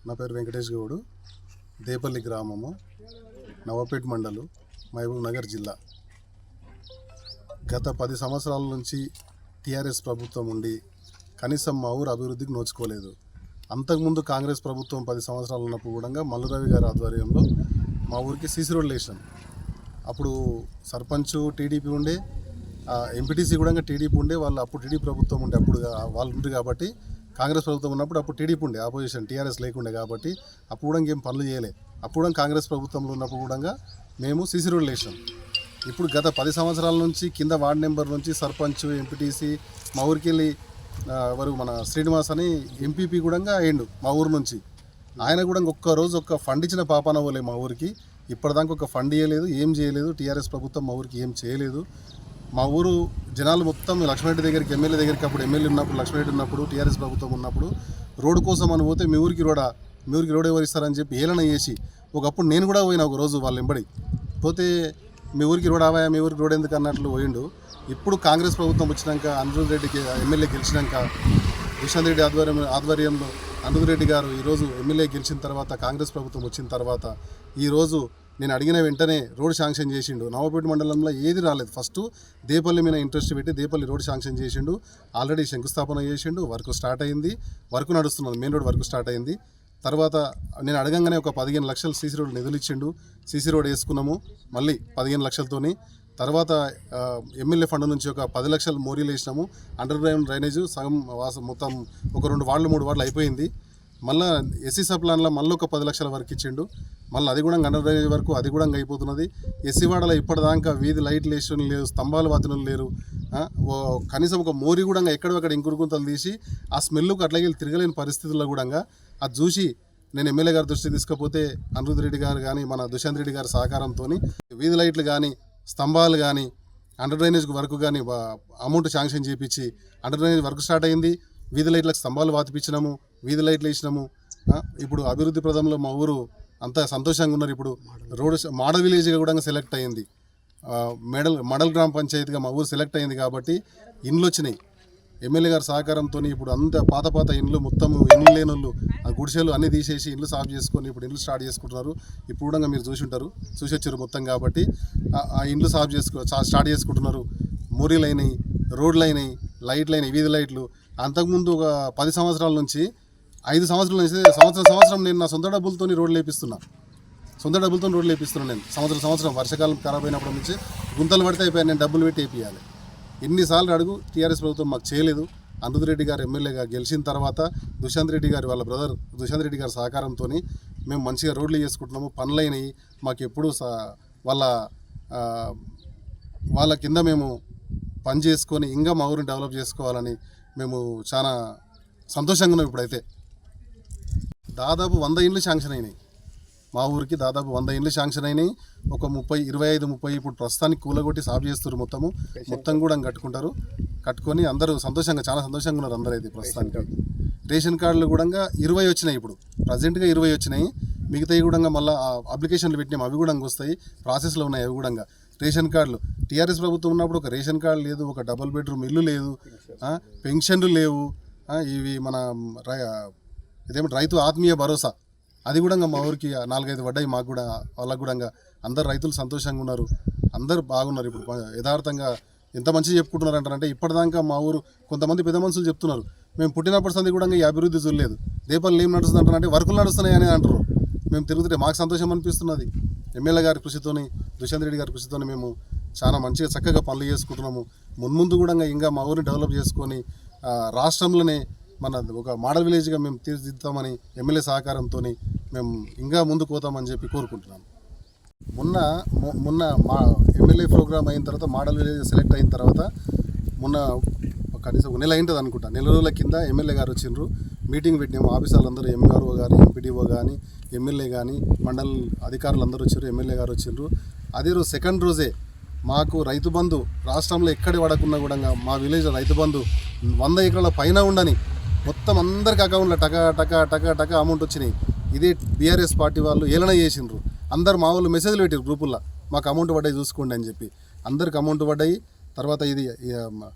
నా పేరు వెంకటేష్ గౌడు, దేపల్లి గ్రామము, నవాపేట మండలు, మహబూబ్ నగర్ జిల్లా. గత 10 సంవత్సరాల నుంచి టీఆర్ఎస్ ప్రభుత్వం ఉండి కనీసం మా ఊరు అభివృద్ధికి నోచుకోలేదు. అంతకుముందు కాంగ్రెస్ ప్రభుత్వం 10 సంవత్సరాలు ఉన్నప్పుడు కూడా మల్లురవి గారి ఆధ్వర్యంలో మా ఊరికి సీసీ రోడ్లు వేసాం. అప్పుడు సర్పంచ్ టీడీపీ ఉండే, ఎంపీటీసీ కూడా టీడీపీ ఉండే. వాళ్ళు అప్పుడు టీడీపీ ప్రభుత్వం ఉండే, అప్పుడు వాళ్ళు ఉండే కాబట్టి. కాంగ్రెస్ ప్రభుత్వం ఉన్నప్పుడు అప్పుడు టీడీపీ ఉండే, ఆపోజిషన్ టీఆర్ఎస్ లేకుండే కాబట్టి అప్పుడు కూడా ఇంకేం పనులు చేయలే. అప్పుడు కూడా కాంగ్రెస్ ప్రభుత్వంలో ఉన్నప్పుడు కూడా మేము సీసీ రోడ్లు వేసాం. ఇప్పుడు గత 10 సంవత్సరాల నుంచి కింద వార్డు నెంబర్ నుంచి సర్పంచ్, ఎంపీటీసీ మా ఊరికి వెళ్ళి ఎవరు మన శ్రీనివాస్ అని ఎంపీపీ కూడా అయ్యిండు మా ఊరు నుంచి. ఆయన కూడా ఒక్కరోజు ఒక్క ఫండ్ ఇచ్చిన పాపాన పోలే మా ఊరికి. ఇప్పటిదాకా ఒక ఫండ్ ఇవ్వలేదు, ఏం చేయలేదు. టీఆర్ఎస్ ప్రభుత్వం మా ఊరికి ఏం చేయలేదు. మా ఊరు జనాలు మొత్తం లక్ష్మణరెడ్డి దగ్గరికి, ఎమ్మెల్యే దగ్గరికి, అప్పుడు ఎమ్మెల్యే ఉన్నప్పుడు, లక్ష్మణరెడ్డి ఉన్నప్పుడు, టీఆర్ఎస్ ప్రభుత్వం ఉన్నప్పుడు రోడ్డు కోసం అని పోతే మీ ఊరికి రోడ్ ఎవరు ఇస్తారని చెప్పి ఏలన చేసి, ఒకప్పుడు నేను కూడా పోయినా ఒక రోజు వాళ్ళ వెంబడి పోతే మీ ఊరికి రోడ్ ఆవాయా, మీ ఊరికి రోడ్ ఎందుకు అన్నట్లు పోయిండు. ఇప్పుడు కాంగ్రెస్ ప్రభుత్వం వచ్చినాక, అనిరుద్ రెడ్డికి ఎమ్మెల్యే గెలిచినాక, దుష్యంత్ రెడ్డి ఆధ్వర్యంలో అనిరుద్ రెడ్డి గారు ఈరోజు ఎమ్మెల్యే గెలిచిన తర్వాత, కాంగ్రెస్ ప్రభుత్వం వచ్చిన తర్వాత ఈరోజు నేను అడిగిన వెంటనే రోడ్ శాంక్షన్ చేసిండు. నవాపేట మండలంలో ఏది రాలేదు. ఫస్ట్ దేపల్లి మీద ఇంట్రెస్ట్ పెట్టి దేపల్లి రోడ్ శాంక్షన్ చేసిండు. ఆల్రెడీ శంకుస్థాపన చేసిండు, వర్క్ స్టార్ట్ అయింది, వర్క్ నడుస్తున్నది, మెయిన్ రోడ్ వర్క్ స్టార్ట్ అయింది. తర్వాత నేను అడగంగానే ఒక 15 లక్షలు సీసీ రోడ్ నిధులు ఇచ్చిండు. సీసీ రోడ్ వేసుకున్నాము మళ్ళీ 15 లక్షలతోని. తర్వాత ఎమ్మెల్యే ఫండ్ నుంచి ఒక 10 లక్షలు మోరీలు వేసినాము. అండర్ గ్రౌండ్ డ్రైనేజ్ సగం మొత్తం ఒక 2 వార్డులు 3 వార్డులు అయిపోయింది. మళ్ళీ ఎస్సీ సబ్ ప్లాన్లో మళ్ళీ ఒక 10 లక్షల వరకు ఇచ్చిండు. మళ్ళీ అది కూడా అండర్ డ్రైనేజ్ వరకు అది కూడా అయిపోతున్నది. ఎస్సీ వాడలో ఇప్పటిదాకా వీధి లైట్లు వేసిన లేరు, స్తంభాలు వాతినలు లేరు. కనీసం ఒక మోరీ కూడా ఎక్కడొక్కడ ఇంకుడుగుంతలు తీసి ఆ స్మెల్కు అట్లాగే తిరగలేని పరిస్థితుల్లో కూడా అది చూసి నేను ఎమ్మెల్యే గారి దృష్టికి తీసుకపోతే అనిరుద్ రెడ్డి గారు కానీ, మన దుష్యంత్ రెడ్డి గారి సహకారంతో వీధి లైట్లు కానీ, స్తంభాలు కానీ, అండర్ డ్రైనేజ్ వర్క్ కానీ అమౌంట్ శాంక్షన్ చేయించి అండర్ డ్రైనేజ్ వర్క్ స్టార్ట్ అయింది. వీధి లైట్లకు స్తంభాలు వాతిపించినాము, వీధి లైట్లు వేసినాము. ఇప్పుడు అభివృద్ధి ప్రదంలో మా ఊరు అంతా సంతోషంగా ఉన్నారు. ఇప్పుడు రోడ్ మోడల్ విలేజ్గా కూడా సెలెక్ట్ అయింది. మోడల్ గ్రామ పంచాయతీగా మా ఊరు సెలెక్ట్ అయింది కాబట్టి ఇండ్లు వచ్చినాయి ఎమ్మెల్యే గారి సహకారంతో. ఇప్పుడు అంత పాత ఇండ్లు మొత్తం ఇండ్లు లేని వాళ్ళు ఆ గుడిసెలు అన్నీ తీసేసి ఇండ్లు సాఫ్ చేసుకొని ఇప్పుడు ఇండ్లు స్టార్ట్ చేసుకుంటున్నారు. ఇప్పుడు కూడా మీరు చూసి వచ్చారు మొత్తం కాబట్టి ఆ ఇండ్లు స్టార్ట్ చేసుకుంటున్నారు. మోరీలు అయినాయి, రోడ్లు అయినాయి, లైట్లు అయినాయి, వీధి లైట్లు. అంతకుముందు ఒక 10 సంవత్సరాల నుంచి 5 సంవత్సరాల నుంచి సంవత్సరం నేను నా సొంత డబ్బులతో రోడ్లు వేపిస్తున్నా. నేను సంవత్సరం వర్షాకాలం ఖరాబ్ అయినప్పటి నుంచి గుంతలు పడితే అయిపోయాను. నేను డబ్బులు పెట్టి వేపియాలి. ఎన్నిసార్లు అడుగు టీఆర్ఎస్ ప్రభుత్వం మాకు చేయలేదు. అనిరుద్ రెడ్డి గారు ఎమ్మెల్యేగా గెలిచిన తర్వాత దుష్యంత్ రెడ్డి గారి వాళ్ళ బ్రదర్ దుష్యంత్ రెడ్డి గారి సహకారంతో మేము మంచిగా రోడ్లు చేసుకుంటున్నాము. పనులైనవి మాకు ఎప్పుడు వాళ్ళ కింద మేము పని చేసుకొని ఇంకా మా ఊరిని డెవలప్ చేసుకోవాలని మేము చాలా సంతోషంగా ఉన్నాం. ఇప్పుడైతే దాదాపు 100 ఇండ్లు శాంక్షన్ అయినాయి మా ఊరికి. దాదాపు 100 ఇండ్లు శాంక్షన్ అయినాయి. ఒక 25-30 ఇప్పుడు ప్రస్తుతానికి కూలగొట్టి సాఫ్ చేస్తారు. మొత్తం కూడా కట్టుకొని అందరూ చాలా సంతోషంగా ఉన్నారు. అందరూ అయితే ప్రస్తుతానికి రేషన్ కార్డులు కూడా 20 వచ్చినాయి. ఇప్పుడు ప్రజెంట్గా 20 వచ్చినాయి. మిగతాయి కూడా మళ్ళీ అప్లికేషన్లు పెట్టినాం, అవి కూడా వస్తాయి, ప్రాసెస్లో ఉన్నాయి. అవి కూడా రేషన్ కార్డులు టీఆర్ఎస్ ప్రభుత్వం ఉన్నప్పుడు ఒక రేషన్ కార్డు లేదు, ఒక డబుల్ బెడ్రూమ్ ఇల్లు లేదు, పెన్షన్లు లేవు. ఇవి మన ఇదేమిటి రైతు ఆత్మీయ భరోసా అది కూడా మా ఊరికి 4-5 పడ్డాయి. మాకు కూడా వాళ్ళకు కూడా అందరు రైతులు సంతోషంగా ఉన్నారు, అందరు బాగున్నారు. ఇప్పుడు యథార్థంగా ఎంత మంచిగా చెప్పుకుంటున్నారు అంటారంటే, ఇప్పటిదాకా మా ఊరు కొంతమంది పెద్ద మనుషులు చెప్తున్నారు, మేము పుట్టినప్పటి సంది కూడా ఈ అభివృద్ధి చూడలేదు, దేపాలు ఏం నడుస్తుంది అంటారంటే వర్కులు నడుస్తున్నాయి అని అంటారు. మేము తిరుగుతుంటే మాకు సంతోషం అనిపిస్తున్నది. ఎమ్మెల్యే గారి కృషితోని, దుష్యంత్ రెడ్డి గారి కృషితోని మేము చాలా మంచిగా చక్కగా పనులు చేసుకుంటున్నాము. ముందు కూడా ఇంకా మా ఊరిని డెవలప్ చేసుకొని రాష్ట్రంలోనే మన ఒక మోడల్ విలేజ్గా మేము తీర్చిదిద్దామని ఎమ్మెల్యే సహకారంతో మేము ఇంకా ముందుకు పోతామని చెప్పి కోరుకుంటున్నాము. మొన్న మా ఎమ్మెల్యే ప్రోగ్రామ్ అయిన తర్వాత, మోడల్ విలేజ్ సెలెక్ట్ అయిన తర్వాత కనీసం 1 నెల అయింటుంది అనుకుంటా. 4 రోజుల కింద ఎమ్మెల్యే గారు వచ్చిండ్రు, మీటింగ్ పెట్టినాము. ఆఫీసర్లందరూ ఎంఆర్ఓ కానీ, ఎంపీడీఓ కానీ, ఎమ్మెల్యే కానీ, మండల అధికారులు అందరూ వచ్చారు, ఎమ్మెల్యే గారు వచ్చిండ్రు. అదే రోజు సెకండ్ రోజే మాకు రైతు బంధు రాష్ట్రంలో ఎక్కడి పడకున్నా కూడా మా విలేజ్ రైతు బంధు 100 ఎకరాల పైన ఉండని మొత్తం అందరికి అకౌంట్లో టకా అమౌంట్ వచ్చినాయి. ఇదే బీఆర్ఎస్ పార్టీ వాళ్ళు ఏలన చేసిండ్రు. అందరు మా వాళ్ళు మెసేజ్లు పెట్టారు గ్రూపుల్లో, మాకు అమౌంట్ పడ్డాయి చూసుకోండి అని చెప్పి. అందరికి అమౌంట్ పడ్డాయి. తర్వాత ఇది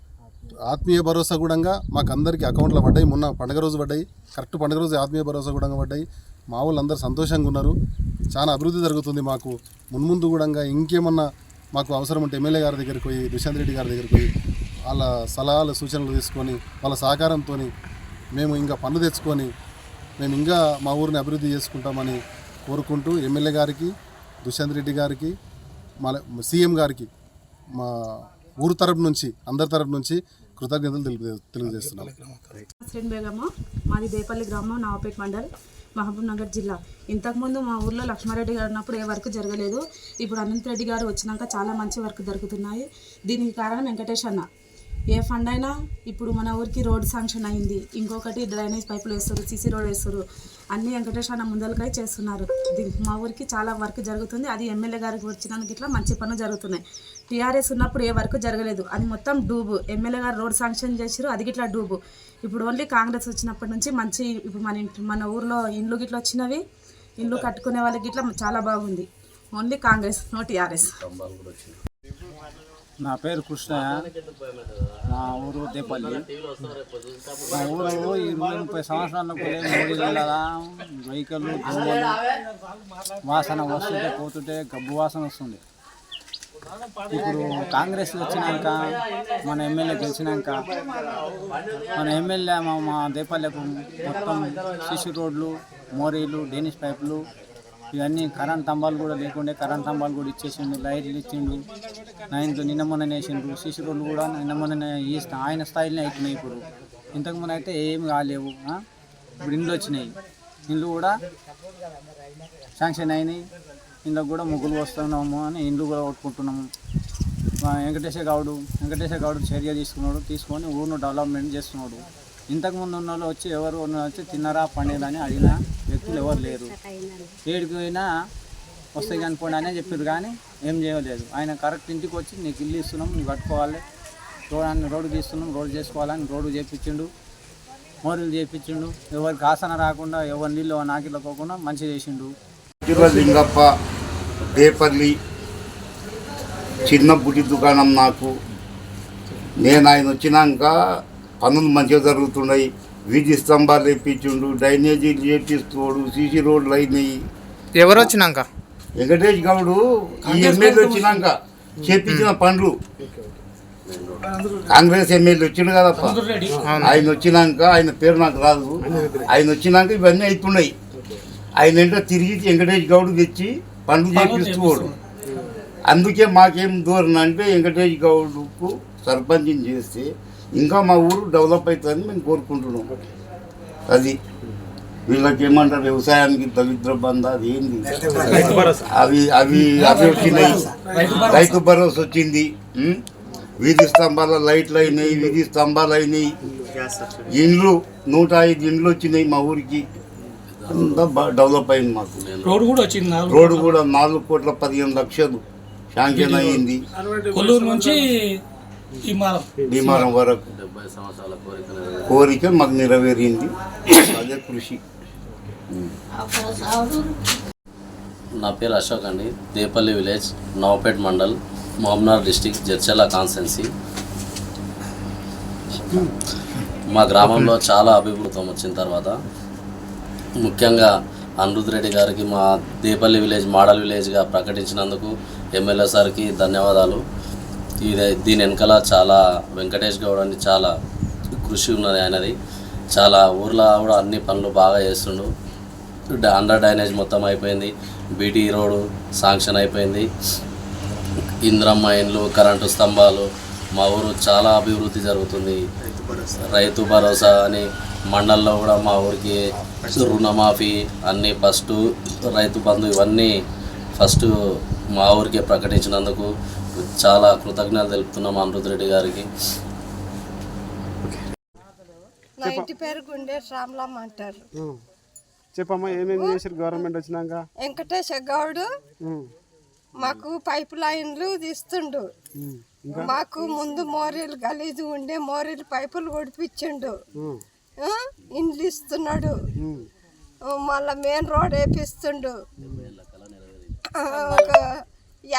ఆత్మీయ భరోసా కూడా మాకు అందరికీ అకౌంట్లో పడ్డాయి. మొన్న పండుగ రోజు పడ్డాయి, కరెక్ట్ పండుగ రోజు ఆత్మీయ భరోసా కూడా పడ్డాయి. మా వాళ్ళందరూ సంతోషంగా ఉన్నారు. చాలా అభివృద్ధి జరుగుతుంది. మాకు మున్ముందు కూడా ఇంకేమన్నా మాకు అవసరం ఉంటే ఎమ్మెల్యే గారి దగ్గరికి పోయి, దుష్యంత్ రెడ్డి గారి దగ్గరికి పోయి వాళ్ళ సలహాలు సూచనలు తీసుకొని వాళ్ళ సహకారంతో మేము ఇంకా పన్ను తెచ్చుకొని మేము ఇంకా మా ఊరిని అభివృద్ధి చేసుకుంటామని కోరుకుంటూ ఎమ్మెల్యే గారికి, దుష్యంత్ రెడ్డి గారికి, మా సీఎం గారికి మా ఊరు తరపు నుంచి అందరి తరపు నుంచి కృతజ్ఞతలు తెలియజేస్తున్నాం. బేగమ్మ, మాది దేపల్లి గ్రామం, నవాపేట్ మండల్, మహబూబ్ నగర్ జిల్లా. ఇంతకుముందు మా ఊర్లో లక్ష్మారెడ్డి గారు ఉన్నప్పుడు ఏ వర్క్ జరగలేదు. ఇప్పుడు అనంత్ రెడ్డి గారు వచ్చినాక చాలా మంచి వర్క్ జరుగుతున్నాయి. దీనికి కారణం వెంకటేష్ అన్న. ఏ ఫండ్ అయినా ఇప్పుడు మన ఊరికి రోడ్ శాంక్షన్ అయింది, ఇంకొకటి డ్రైనేజ్ పైపులు వేస్తారు, సీసీ రోడ్ వేస్తారు, అన్నీ వెంకటేష్ అన్న ముందలకై చేస్తున్నారు. మా ఊరికి చాలా వర్క్ జరుగుతుంది. అది ఎమ్మెల్యే గారికి వచ్చినందుకు ఇట్లా మంచి పనులు జరుగుతున్నాయి. టీఆర్ఎస్ ఉన్నప్పుడు ఏ వర్క్ జరగలేదు, అది మొత్తం డూబు. ఎమ్మెల్యే గారు రోడ్ శాంక్షన్ చేసారు, అది గిట్లా డూబు. ఇప్పుడు ఓన్లీ కాంగ్రెస్ వచ్చినప్పటి నుంచి మంచి, ఇప్పుడు మన ఊర్లో ఇండ్లు గిట్లా వచ్చినవి, ఇండ్లు కట్టుకునే వాళ్ళకి గిట్లా చాలా బాగుంది. Only Congress, no TRS. నా పేరు కృష్ణయ్య, మా ఊరు దేపల్లి. మా ఊరు 20-30 సంవత్సరాలకు మోడీల వెహికల్లు దోమలు వాసన వస్తుంటే పోతుంటే గబ్బు వాసన వస్తుంది. ఇప్పుడు కాంగ్రెస్ వచ్చినాక, మన ఎమ్మెల్యే గెలిచినాక, మన ఎమ్మెల్యే మా దేపల్లికు మొత్తం సిసి రోడ్లు, మోరీలు, డెనిష్ పైపులు, ఇవన్నీ కరెంట్ స్తంభాలు కూడా లేకుండే కరెంట్ స్తంభాలు కూడా ఇచ్చేసిండు, లైట్లు ఇచ్చిండు, నిన్న మొన్న వేసిండు. సిసి రోడ్లు కూడా నిన్న మొన్న ఆయన స్థాయిలోనే అవుతున్నాయి. ఇప్పుడు ఇంతకుముందు అయితే ఏమి కాలేవు. ఇప్పుడు ఇండ్లు వచ్చినాయి, ఇండ్లు కూడా శాంక్షన్ అయినాయి. ఇందుకు కూడా ముగ్గులు వస్తున్నాము అని ఇండ్లు కూడా కొట్టుకుంటున్నాము. వెంకటేశ గౌడ్ చర్య తీసుకొని ఊరును డెవలప్మెంట్ చేస్తున్నాడు. ఇంతకుముందు ఉన్న వాళ్ళు వచ్చి ఎవరు వచ్చి తిన్నరా పండిరా అని అడిగిన వ్యక్తులు ఎవరు లేరు. ఏడికి పోయినా వస్తాయి కానీ పోండి అనే చెప్పారు, కానీ ఏం చేయలేదు. ఆయన కరెక్ట్ ఇంటికి వచ్చి నీకు ఇల్లు ఇస్తున్నాం, నువ్వు కట్టుకోవాలి, రోడ్డు తీస్తున్నాం, రోడ్డు చేసుకోవాలని రోడ్డు చేయించిండు, మోరీలు చేయించిండు. ఎవరికి ఆసన రాకుండా, ఎవరి నీళ్ళు నాకిలో పోకుండా మంచిగా చేసిండు. లింగప్ప, దేపల్లి, చిన్న బుడి దుకాణం నాకు. నేను ఆయన వచ్చినాక పనులు మంచిగా జరుగుతున్నాయి. వీధి స్తంభాలు వేయించిండు, డ్రైనేజీలు చేపిస్తున్నాడు, సీసీ రోడ్లు అయినాయి. ఎవరు వచ్చినాక? వెంకటేష్ గౌడు ఈ ఎమ్మెల్యే వచ్చినాక చేపించిన పనులు. కాంగ్రెస్ ఎమ్మెల్యే వచ్చిండు కదప్ప, ఆయన వచ్చినాక, ఆయన పేరు నాకు రాదు, ఆయన వచ్చినాక ఇవన్నీ అవుతున్నాయి. ఆయన ఏంటో తిరిగి వెంకటేష్ గౌడు తెచ్చి పనులు చేపిస్తున్నాడు. అందుకే మాకేం దూరం అంటే వెంకటేష్ గౌడ్కు సర్పంచ్ని చేస్తే ఇంకా మా ఊరు డెవలప్ అవుతుందని మేము కోరుకుంటున్నాం. అది వీళ్ళకి ఏమంటారు, వ్యవసాయానికి దళిద్ర బంధ అది ఏంది, అవి వచ్చినాయి. రైతు భరోసా వచ్చింది, వీధి స్తంభాల లైట్లు అయినాయి, వీధి స్తంభాలు అయినాయి, ఇండ్లు 105 ఇండ్లు వచ్చినాయి మా ఊరికి. అంతా డెవలప్ అయింది. మాకు రోడ్డు కూడా వచ్చింది. రోడ్డు కూడా 4,15,00,000 శాంక్షన్ అయ్యింది. కొల్లూరు నుంచి భీమారం వరకు కోరిక మాకు నెరవేరింది. అదే కృషి. నా పేరు అశోక్ అండి, Depalli village, Nawapet mandal, Mahabubnagar district, Jadcherla constituency. మా గ్రామంలో చాలా అభివృద్ధి వచ్చిన తర్వాత ముఖ్యంగా అనిరుద్ రెడ్డి గారికి మా దేపల్లి విలేజ్ మోడల్ విలేజ్గా ప్రకటించినందుకు ఎమ్మెల్యే సార్కి ధన్యవాదాలు. దీని వెనకాల చాలా వెంకటేష్ గౌడ్ అని చాలా కృషి ఉన్నది ఆయనది. చాలా ఊర్లో కూడా అన్ని పనులు బాగా చేస్తుండు. అండర్ డ్రైనేజ్ మొత్తం అయిపోయింది, బీటీ రోడ్డు శాంక్షన్ అయిపోయింది, ఇంద్రమ్మ ఇండ్లు, కరెంటు స్తంభాలు. మా ఊరు చాలా అభివృద్ధి జరుగుతుంది. రైతు భరోసా అని మండల్లో కూడా మా ఊరికి రుణమాఫీ అన్నీ ఫస్ట్, రైతు బంధు ఇవన్నీ ఫస్ట్ మా ఊరికే ప్రకటించినందుకు చాలా కృతజ్ఞతలు తెలుపుతున్నాం అనిరుద్ రెడ్డి గారికి. నా ఇంటి పేరు గుండె రామ్లమ్మ అంటారు. చెప్పమ్మా, ఏమేమి చేశారు గవర్నమెంట్ వచ్చినాక? వెంకటేశ గౌడు మాకు పైప్ లైన్లు తీస్తుండు, మాకు ముందు మోరీలు గలీజు ఉండే మోరీలు పైపులు కొడిపించిండు, ఇండ్లు ఇస్తున్నాడు, మళ్ళా మెయిన్ రోడ్ వేపిస్తుండు.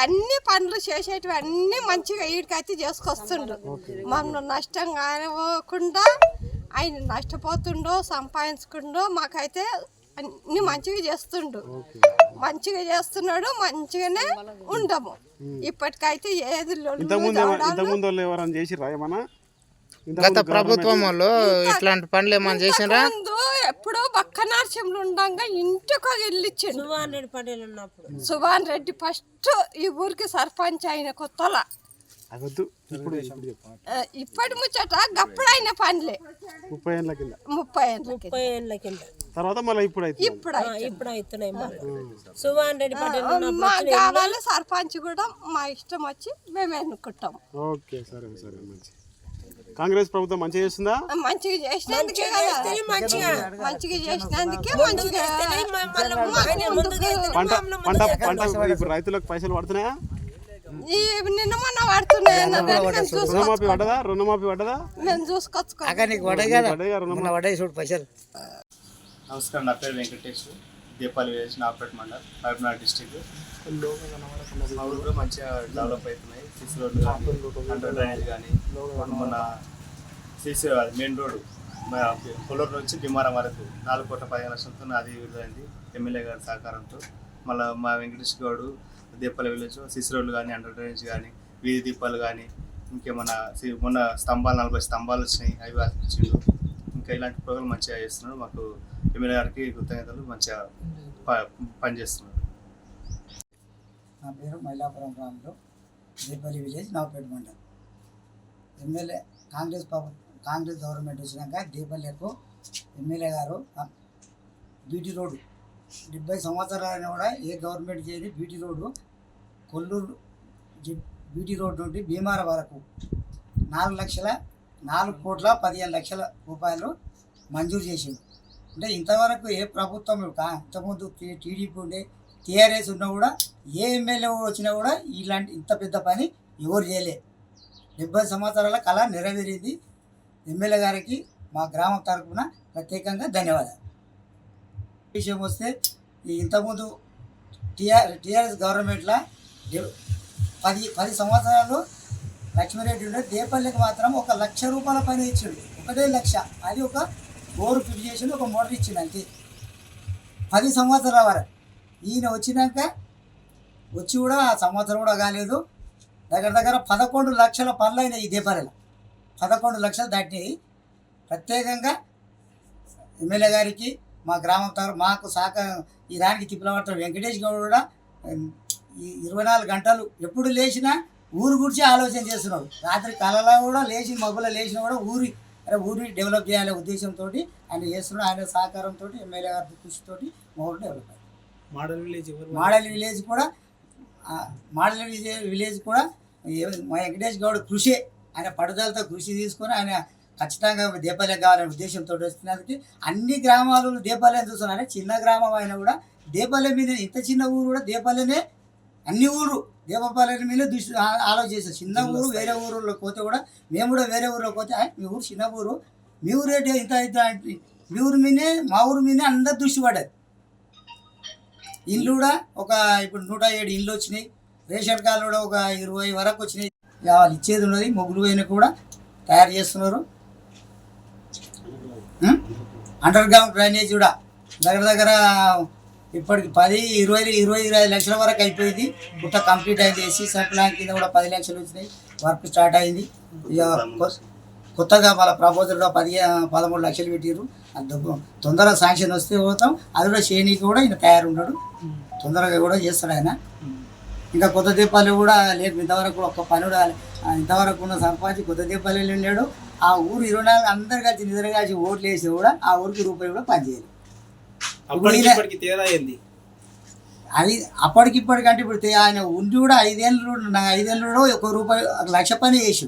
అన్ని పనులు చేసేటివి అన్నీ మంచిగా ఈడికైతే చేసుకొస్తుండు. మమ్మల్ని నష్టం కానివ్వకుండా ఆయన నష్టపోతుండో సంపాదించుకుండో మాకైతే అన్ని మంచిగా చేస్తుండు, మంచిగా చేస్తున్నాడు, మంచిగానే ఉండము. ఇప్పటికైతే ఏది ఇంతకుముందు వాళ్ళు ఎవరైనా చేసిర్రా ఏమన్నా? గత ప్రభుత్వం వాళ్ళు ఇట్లాంటి పనులు ఏమైనా చేసినరా? ముందు ఎప్పుడో బక్క నరసింహులు ఉండగా ఇంటికి ఒక ఇల్లు ఇచ్చిండు సుభాన్ రెడ్డి ఫస్ట్ ఈ ఊరికి సర్పంచ్ అయిన కొత్తలా. ఇప్పటి ముచ్చట గప్పుడైన పనులే 30 ఏళ్ళ కింద తర్వాత మళ్ళీ ఇప్పుడు మాకు కావాలి సర్పంచ్ కూడా మా ఇష్టం వచ్చి మేము ఎన్నుకుంటాం. ఓకే, సరే సరే. మంచి కాంగ్రెస్ ప్రభుత్వం మంచిగా చేస్తుందా? మంచిగా చేసినందుకే మంచిగా చేసినందుకే మంచిగా పంట ఇప్పుడు రైతులకు పైసలు పడుతున్నాయా? నిన్న మొన్న పడుతున్నాయి. రుణమాఫీ పడ్డదా? మేము చూసుకొచ్చుకో. నమస్కారం, నా పేరు వెంకటేష్, దీపాలి విలేజ్, నాపేట్ మండల్, మహబూబ్నగర్ డిస్టిక్. మా ఊళ్ళో మంచిగా డెవలప్ అవుతున్నాయి. సిసి రోడ్లు కానీ, అండర్ డ్రైనేజ్ కానీ, మన సిసి మెయిన్ రోడ్డు కొల్లూరు నుంచి భీమారం వరకు 4,15,00,000తో అది విడుదలైంది ఎమ్మెల్యే గారి సహకారంతో. మళ్ళీ మా వెంకటేష్ గౌడు దీపాల విలేజ్ సిసి రోడ్లు కానీ, అండర్ డ్రైనేజ్ కానీ, వీధి దీపాలు కానీ, ఇంకేమన్నా మొన్న 40 స్తంభాలు వచ్చినాయి, అవి ఇచ్చిండు. ఇంకా ఇలాంటి ప్రోగ్రాం మంచిగా చేస్తున్నాడు. మాకు ఎమ్మెల్యే గారికి కృతజ్ఞతలు. మంచిగా పనిచేస్తున్నాడు. నా పేరు మైలాపురం గ్రామంలో దీపల్లి విలేజ్, నాపేట మండలం. ఎమ్మెల్యే కాంగ్రెస్ గవర్నమెంట్ వచ్చినాక దీపల్లికు ఎమ్మెల్యే గారు బీటీ రోడ్డు 70 సంవత్సరాలైనా కూడా ఏ గవర్నమెంట్ చేయని BT road Kolluru BT road నుండి భీమారం వరకు 4,15,00,000 రూపాయలు మంజూరు చేసింది. అంటే ఇంతవరకు ఏ ప్రభుత్వం ఇంతకుముందు టీడీపీ ఉండే, టీఆర్ఎస్ ఉన్నా కూడా ఏ ఎమ్మెల్యే వచ్చినా కూడా ఇంత పెద్ద పని ఎవరు చేయలే. 70 సంవత్సరాల కళ నెరవేరింది. ఎమ్మెల్యే గారికి మా గ్రామం తరఫున ప్రత్యేకంగా ధన్యవాదాలు. విషయం వస్తే ఇంతకుముందు టీఆర్ఎస్ గవర్నమెంట్లో 10 సంవత్సరాలు లక్ష్మీరెడ్డి ఉండే, దేపల్లికి మాత్రం 1,00,000 రూపాయల పైన ఇచ్చిండు. 1,00,000. అది ఒక బోరు ఫిట్ చేసి ఒక మోటార్ ఇచ్చిండు అంతే. 10 సంవత్సరాల వరకు ఈయన వచ్చినాక వచ్చి కూడా ఆ సంవత్సరం కూడా కాలేదు. దగ్గర 11 లక్షల పనులు అయినాయి ఈ దేపల్లిలో. 11 లక్షలు దాటినాయి. ప్రత్యేకంగా ఎమ్మెల్యే గారికి మా గ్రామం మాకు ఈ రానికి తిప్పలపట్ల వెంకటేష్ గౌడ్ కూడా ఈ 24 గంటలు ఎప్పుడు లేచినా ఊరు గురించి ఆలోచన చేస్తున్నాడు. రాత్రి కళలో కూడా లేచి మబ్బులో లేచినా కూడా ఊరి డెవలప్ చేయాలనే ఉద్దేశంతో ఆయన చేస్తున్నాడు. ఆయన సహకారంతో ఎమ్మెల్యే గారి కృషితో మా ఊరు డెవలప్ అయింది. మోడల్ విలేజ్ కూడా మా వెంకటేష్ గౌడ్ కృషి, ఆయన పట్టుదలతో కృషి తీసుకొని ఆయన ఖచ్చితంగా దీపాలయం కావాలనే ఉద్దేశంతో వస్తున్నందుకు అన్ని గ్రామాలు దీపాలయం చూస్తున్నారు. చిన్న గ్రామం అయినా కూడా దీపాలయం మీద, ఇంత చిన్న ఊరు కూడా దీపాలయమే, అన్ని ఊరు దీపాలయం మీద దృష్టి ఆలోచిస్తాం. చిన్న ఊరు వేరే ఊళ్ళో పోతే కూడా మేము కూడా వేరే ఊరిలో పోతే మీ ఊరు చిన్న ఊరు, మీ ఊరు రేటు ఇంత మీ ఊరు మీదే మా ఊరు మీదే అందరు దృష్టి పడ్డది. ఇల్లు కూడా ఇప్పుడు 107 ఇల్లు వచ్చినాయి. రేషన్ కార్డు కూడా 20 వరకు వచ్చినాయి. వాళ్ళు ఇచ్చేది ఉన్నది. మొగ్గులు పోయిన కూడా తయారు చేస్తున్నారు. అండర్ గ్రౌండ్ డ్రైనేజ్ కూడా దగ్గర ఇప్పటికి 10-20-25 లక్షల వరకు అయిపోయింది. పుట్ట కంప్లీట్ అయింది. ఎస్సీ సప్లాన్ కింద కూడా 10 లక్షలు వచ్చినాయి. వర్క్ స్టార్ట్ అయింది. ఇక కొత్తగా వాళ్ళ ప్రపోజల్ కూడా 13 లక్షలు పెట్టారు. తొందరగా శాంక్షన్ వస్తే పోతాం. అది కూడా చేయనీకి కూడా ఈయన తయారు ఉన్నాడు. తొందరగా కూడా చేస్తాడు ఆయన. ఇంకా కొత్త దీపాలు కూడా లేదు. ఇంతవరకు ఒక్క పని కూడా ఇంతవరకు ఉన్న సర్పంచ్ కొత్త దీపాలు వెళ్ళాడు. ఆ ఊరు 24 అందరు కలిసి నిద్ర కలిసి ఓట్లు వేసి కూడా ఆ ఊరికి రూపాయి కూడా పనిచేయలేదు. అది అప్పటికిప్పటికంటే ఇప్పుడు ఆయన ఉండి కూడా 5 ఏళ్ళు 1,00,000 పని చేసి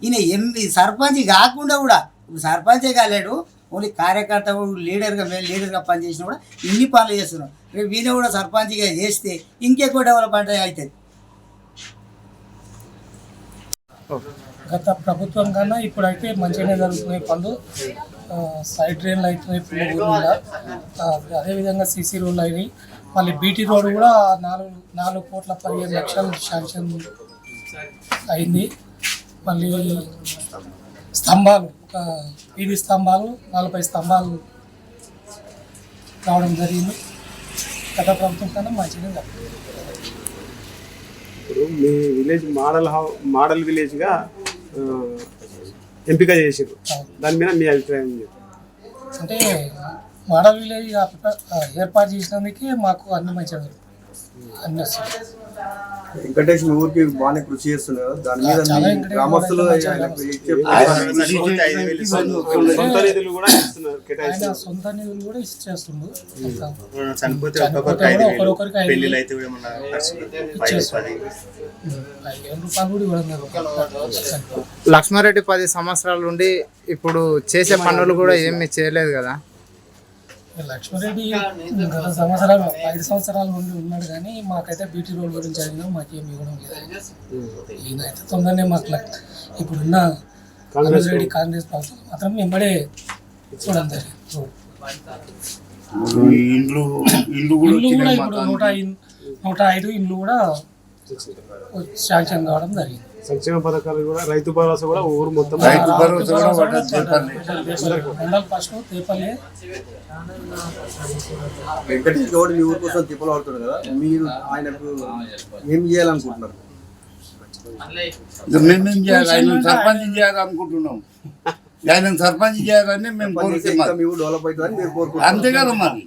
ఈయన సర్పంచ్ కాకుండా కూడా ఇప్పుడు సర్పంచే కాలేడు. ఓన్లీ కార్యకర్త లీడర్గా పనిచేసినా కూడా ఇన్ని పనులు చేస్తున్నాడు. రేపు ఈయన కూడా సర్పంచ్గా చేస్తే ఇంకెక్కువ డెవలప్మెంట్ అవుతుంది. గత ప్రభుత్వం కన్నా ఇప్పుడైతే మంచిగానే జరుగుతున్నాయి పనులు. సైడ్ డ్రైన్లు అవుతున్నాయి ఫుల్ ఊళ్ళో. అదేవిధంగా సీసీ రోడ్లు అయినాయి. మళ్ళీ బీటీ రోడ్ కూడా 4,15,00,000 శాంక్షన్ అయింది. మళ్ళీ స్తంభాలు, వీధి స్తంభాలు 40 స్తంభాలు రావడం జరిగింది. గత ప్రభుత్వం కన్నా మంచిగా జరుగుతుంది. ఇప్పుడు మీ విలేజ్ మోడల్ విలేజ్గా ఎంపిక చేసారు, దాని మీద మీ అభిప్రాయం ఏంటి? అంటే మోడల్ విలేజ్ ఏర్పాటు చేసినందుకే మాకు అన్ని మంచిగా అన్ని వస్తుంది. వెంకటేష్ మీ ఊరికి బాగానే కృషి చేస్తున్నారు. దాని మీద గ్రామస్తులు సొంత నిధులు కూడా ఇస్తున్నారు, ఆయన సొంత నిధులు కూడా ఇచ్చేస్తుండ్రు. చనిపోతే ఒకరొకరికి 5,000 రూపాయలు కూడా ఇవ్వడం. లక్ష్మారెడ్డి 10 సంవత్సరాల నుండి ఇప్పుడు చేసే పనులు కూడా ఏమీ చేయలేదు కదా. లక్ష్మారెడ్డి గత సంవత్సరాలు 5 సంవత్సరాల నుండి ఉన్నాడు, కానీ మాకైతే బీటీ రోడ్ గురించి అడిగినా మాకేమి ఇవ్వడం లేదు. ఈయనైతే తొందరనే మాకు ఇప్పుడున్న రెడ్డి కాంగ్రెస్ ప్రభుత్వం మాత్రం వెంబడే చూడడం జరిగింది. ఇండ్లు కూడా ఇప్పుడు 105 ఇండ్లు కూడా శాంక్షన్ కావడం జరిగింది. సంక్షేమ పథకాలు కూడా, రైతు భరోసా కూడా ఊరు మొత్తం మండల్ ఫస్ట్ తేపల్లి. వెంకటేష్ గౌడ్ మీ ఊరు కోసం తిప్పలు పడుతున్నారు కదా, మీరు ఆయనకు ఏం చేయాలనుకుంటున్నారు? మేమేం చేయాలి, ఆయన సర్పంచ్ చేయాలనుకుంటున్నాం. ఆయన సర్పంచ్ చేయాలని మేము కోరుతున్నాం. మీ ఊరు డెవలప్ అవుతుందని మీరు కోరుకుంటున్నారు. అంతే కదా మరి.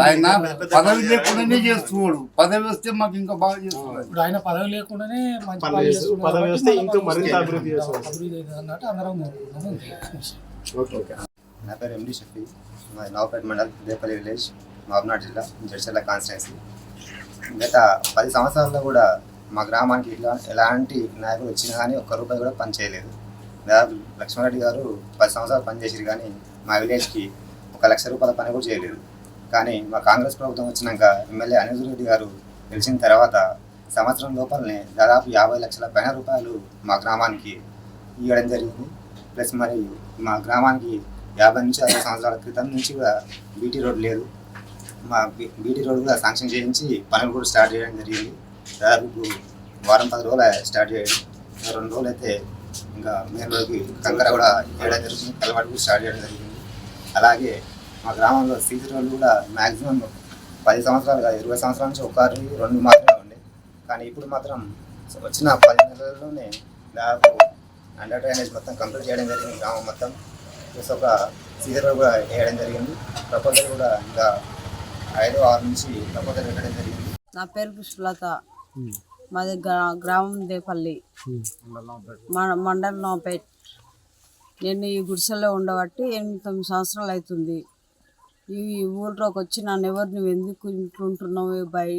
ఆయన పదవి లేకుండానే చేస్తున్నాడు, పదవి వస్తే మాకు ఇంకా బాగా చేస్తున్నాడు. ఇప్పుడు ఆయన పదవి లేకుండానే పదవి వస్తే ఇంకా మరింత అభివృద్ధి చేస్తారు అన్నట్టు అందరం. నా పేరు ఎండి షఫీ, మాది నవాపేట మండల్, దేపల్లి విలేజ్, మహబూబ్నగర్ జిల్లా, జడ్చర్ల కాన్స్టిట్యున్సీ. గత 10 సంవత్సరాల్లో కూడా మా గ్రామానికి ఎలాంటి నాయకులు వచ్చినా కానీ ఒక్క రూపాయి కూడా పని చేయలేదు. దాదాపు లక్ష్మారెడ్డి గారు 10 సంవత్సరాలు పనిచేసారు, కానీ మా విలేజ్కి 1 లక్ష రూపాయల పని కూడా చేయలేదు. కానీ మా కాంగ్రెస్ ప్రభుత్వం వచ్చినాక ఎమ్మెల్యే అనిరుద్ రెడ్డి గారు గెలిచిన తర్వాత సంవత్సరం లోపలనే దాదాపు 50 లక్షల పైన రూపాయలు మా గ్రామానికి ఇవ్వడం జరిగింది. ప్లస్ మరి మా గ్రామానికి 50 నుంచి 60 సంవత్సరాల క్రితం నుంచి కూడా బీటీ రోడ్ లేదు. మా బీటీ రోడ్ కూడా శాంక్షన్ చేయించి పనులు కూడా స్టార్ట్ చేయడం జరిగింది. దాదాపు వారం 10 రోజులు స్టార్ట్ చేయడం, 2 రోజులు అయితే ఇంకా మెయిన్ రోడ్కి కంకర కూడా చేయడం జరుగుతుంది, కలవాటు కూడా స్టార్ట్ చేయడం జరిగింది. అలాగే మా గ్రామంలో సీసీ రోడ్లు కూడా మ్యాక్సిమం 10 సంవత్సరాలు కాదు, 20 సంవత్సరాల నుంచి 1-2 మాత్రమే ఉండే. కానీ ఇప్పుడు మాత్రం వచ్చిన 10 నెలల్లోనే దాదాపు అండర్ డ్రైనేజ్ మొత్తం కంప్లీట్ చేయడం జరిగింది. గ్రామం మొత్తం ప్లస్ ఒక సీసీ రోడ్ కూడా వేయడం జరిగింది. ప్రపోజల్ కూడా ఇంకా 5-6 నుంచి ప్రపోజల్ పెట్టడం జరిగింది. నా పేరు పుష్పలత, మాది గ్రామం దేపల్లి, మండల్ నవాపేట్. నేను ఈ గుడిసెలో ఉండబట్టి 8-9 సంవత్సరాలు అవుతుంది. ఈ ఊళ్ళోకి వచ్చి నన్ను ఎవరు నువ్వు ఎందుకు ఇంట్లుంటున్నావు,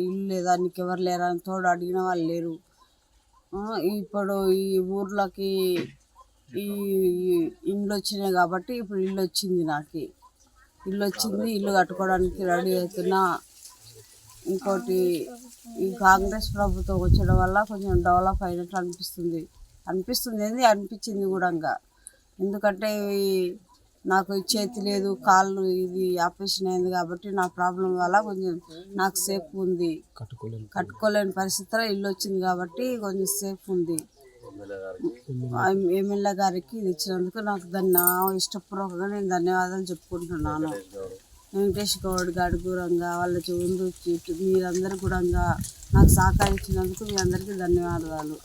ఇల్లు లేదా, నీకు ఎవరు లేరా అని తోడు అడిగిన వాళ్ళు లేరు. ఇప్పుడు ఈ ఊర్లోకి ఈ ఇండ్లు వచ్చినాయి కాబట్టి ఇప్పుడు ఇల్లు వచ్చింది, నాకు ఇల్లు వచ్చింది. ఇల్లు కట్టుకోవడానికి రెడీ అవుతున్నా. ఇంకోటి ఈ కాంగ్రెస్ ప్రభుత్వం వచ్చడం వల్ల కొంచెం డెవలప్ అయినట్టు అనిపించింది కూడా. ఎందుకంటే నాకు చేతి లేదు, కాళ్ళు ఇది ఆపరేషన్ అయింది కాబట్టి నా ప్రాబ్లం వల్ల కొంచెం నాకు సేఫ్ ఉంది. కట్టుకోలేని పరిస్థితిలో ఇల్లు వచ్చింది కాబట్టి కొంచెం సేఫ్ ఉంది. ఎమ్మెల్యే గారికి ఇది ఇచ్చినందుకు నాకు ఇష్టపూర్వకంగా నేను ధన్యవాదాలు చెప్పుకుంటున్నాను. వెంకటేష్ గౌడ్ గారి గురంగా వాళ్ళ మీరందరూ కూడా నాకు సహకరించినందుకు మీ అందరికీ ధన్యవాదాలు.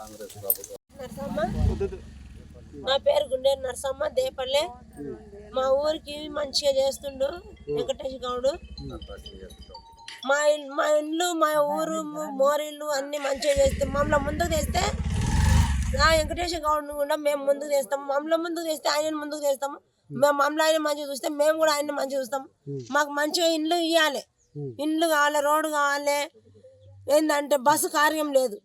నా పేరు గుండె నరసమ్మ, దేపల్లె. మా ఊరికి మంచిగా చేస్తుండు వెంకటేష్ గౌడు. మా ఇల్లు, మా ఊరు, మోరిల్లు అన్నీ మంచిగా చేస్తే మమ్మల్ని ముందుకు తెస్తే ఆ వెంకటేష్ గౌడ్ని కూడా మేము ముందుకు తెస్తాము. మమ్మల్ని ముందుకు తెస్తే ఆయన ముందుకు తెస్తాము. మమ్మల్ని ఆయన మంచిగా చూస్తే మేము కూడా ఆయన మంచిగా చూస్తాము. మాకు మంచిగా ఇండ్లు ఇవ్వాలి, ఇండ్లు కావాలి, రోడ్డు కావాలి. ఏంటంటే బస్సు కార్యం లేదు,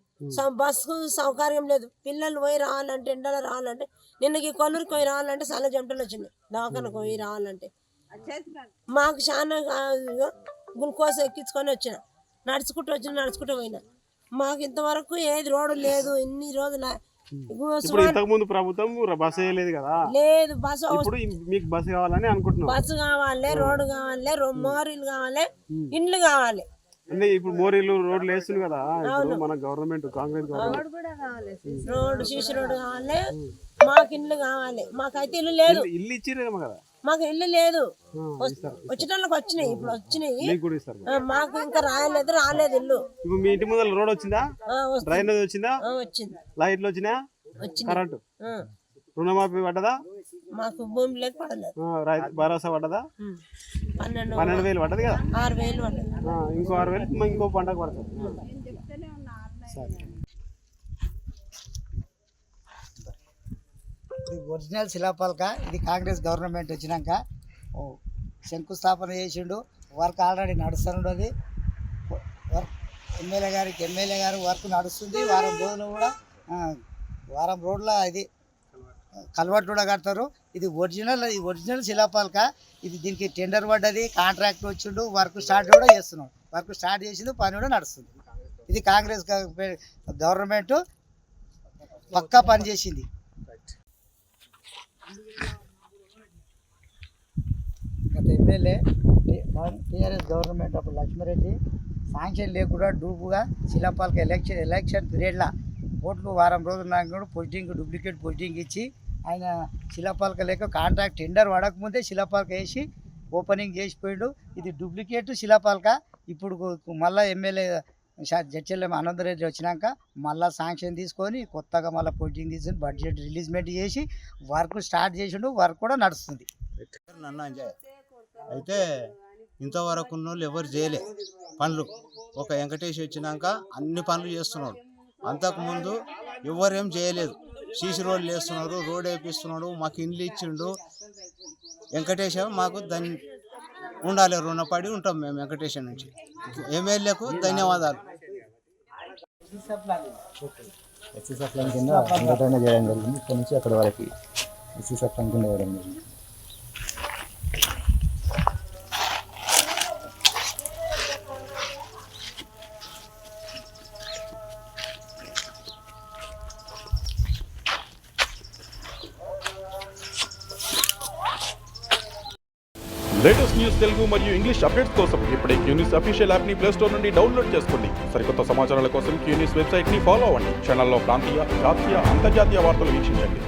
బస్సు సౌకర్యం లేదు. పిల్లలు పోయి రావాలంటే, ఎండలో రావాలంటే, నిన్నకి కొల్లూరికి పోయి రావాలంటే చాలా జంటలు వచ్చినాయి. దవాఖానకు పోయి రావాలంటే మాకు చాలా గ్లూకోజ్ ఎక్కించుకొని వచ్చిన, నడుచుకుంటూ పోయినా. మాకు ఇంతవరకు ఏది రోడ్డు లేదు. ఇన్ని రోజుల ఇంతకుముందు ప్రభుత్వం బస్సు వేయలేదు కదా, లేదు. బస్సు ఇప్పుడు మీకు బస్సు కావాలని అనుకుంటున్నాం. బస్సు కావాలి, రోడ్డు కావాలి, మోరీలు కావాలి, ఇండ్లు కావాలి. అంటే ఇప్పుడు మోరీలు రోడ్లు వేస్తుంది కదా ఇప్పుడు మన government Congress government road CC road కావాలి, మాకు ఇల్లు కావాలి. మాకైతే ఇల్లు లేదు. ఇల్లు ఇచ్చిరేమో కదా, మాకు ఇల్లు లేదు. వచ్చిన వాళ్ళకి వచ్చినాయి, ఇప్పుడు వచ్చినాయి. మాకు ఇంకా రాలేదు ఇల్లు. ఇప్పుడు మీ ఇంటి ముందర రోడ్ వచ్చిందా, డ్రైనేజ్ వచ్చిందా, వచ్చింది, లైట్లు వచ్చినా, కరెంటు, రుణమాఫీ పడ్డదా, మాకు భూమి లేక పడలేదు, రైతు భరోసా పడ్డదా, 12,000 పడ్డది కదా, 6,000 పడ్డది, ఇంకో 6,000 ఇంకో పంటకు పడుతుంది. ఇది ఒరిజినల్ శిలాపలక. ఇది కాంగ్రెస్ గవర్నమెంట్ వచ్చినాక శంకుస్థాపన చేసిండు. వర్క్ ఆల్రెడీ నడుస్తున్నది. ఎమ్మెల్యే గారు వర్క్ నడుస్తుంది. వారం రోజులు కూడా వారం రోజుల ఇది కల్వర్ట్ కూడా కడతారు. ఇది ఒరిజినల్ శిలాపలక. ఇది దీనికి టెండర్ పడ్డది, కాంట్రాక్ట్ వచ్చిండు, వర్క్ స్టార్ట్ కూడా చేస్తున్నాడు. వర్క్ స్టార్ట్ చేసిండు, పని కూడా నడుస్తుంది. ఇది కాంగ్రెస్ గవర్నమెంట్ పక్కా పని చేసింది. గత ఎమ్మెల్యే టీఆర్ఎస్ గవర్నమెంట్ అప్పుడు లక్ష్మారెడ్డి శాంక్షన్ లేకుండా డూపుగా శిలాపాలక ఎలక్షన్ పీరియడ్లో ఓట్లు వారం రోజులు నాకు కూడా డూప్లికేట్ పోస్టింగ్ ఇచ్చి ఆయన శిలాపాలక లేక కాంట్రాక్ట్ టెండర్ పడకముందే శిలాపాలక వేసి ఓపెనింగ్ చేసిపోయాడు. ఇది డూప్లికేట్ శిలాపాలక. ఇప్పుడు మళ్ళీ ఎమ్మెల్యే జడ్చెల్లం ఆనందరెడ్డి వచ్చినాక మళ్ళీ శాంక్షన్ తీసుకొని కొత్తగా మళ్ళీ పోస్టింగ్ తీసుకొని బడ్జెట్ రిలీజ్మెంట్ చేసి వర్క్ స్టార్ట్ చేసిండు. వర్క్ కూడా నడుస్తుంది. అయితే ఇంతవరకు ఉన్నోళ్ళు ఎవరు చేయలే పనులు. ఒక వెంకటేష్ వచ్చినాక అన్ని పనులు చేస్తున్నాడు. అంతకుముందు ఎవరేం చేయలేదు. సీసీ రోడ్లు వేస్తున్నారు, రోడ్ వేపిస్తున్నాడు, మాకు ఇండ్లు ఇచ్చిండు. వెంకటేష్ మాకు ఉండాలి, రుణపడి ఉంటాం మేము వెంకటేష్ నుంచి. ఎమ్మెల్యేకు ధన్యవాదాలు. ఎస్సీ సప్లైన్ కింద సంఘటన చేయడం జరిగింది. ఇక్కడ నుంచి అక్కడ వరకు ఎస్సీ సప్లైన్ కింద వేయడం జరిగింది. లేటెస్ట్ న్యూస్ తెలుగు మరియు ఇంగ్లీష్ అప్డేట్స్ కోసం ఇప్పుడే క్యూన్యూస్ అఫీషియల్ యాప్ని ప్లేస్టోర్ నుండి డౌన్లోడ్ చేసుకోండి. సరికొత్త సమాచారాల కోసం క్యూన్యూస్ వెబ్సైట్ని ఫాలో అవ్వండి. ఛానల్లో ప్రాంతీయ, జాతీయ, అంతర్జాతీయ వార్తలు వీక్షించండి.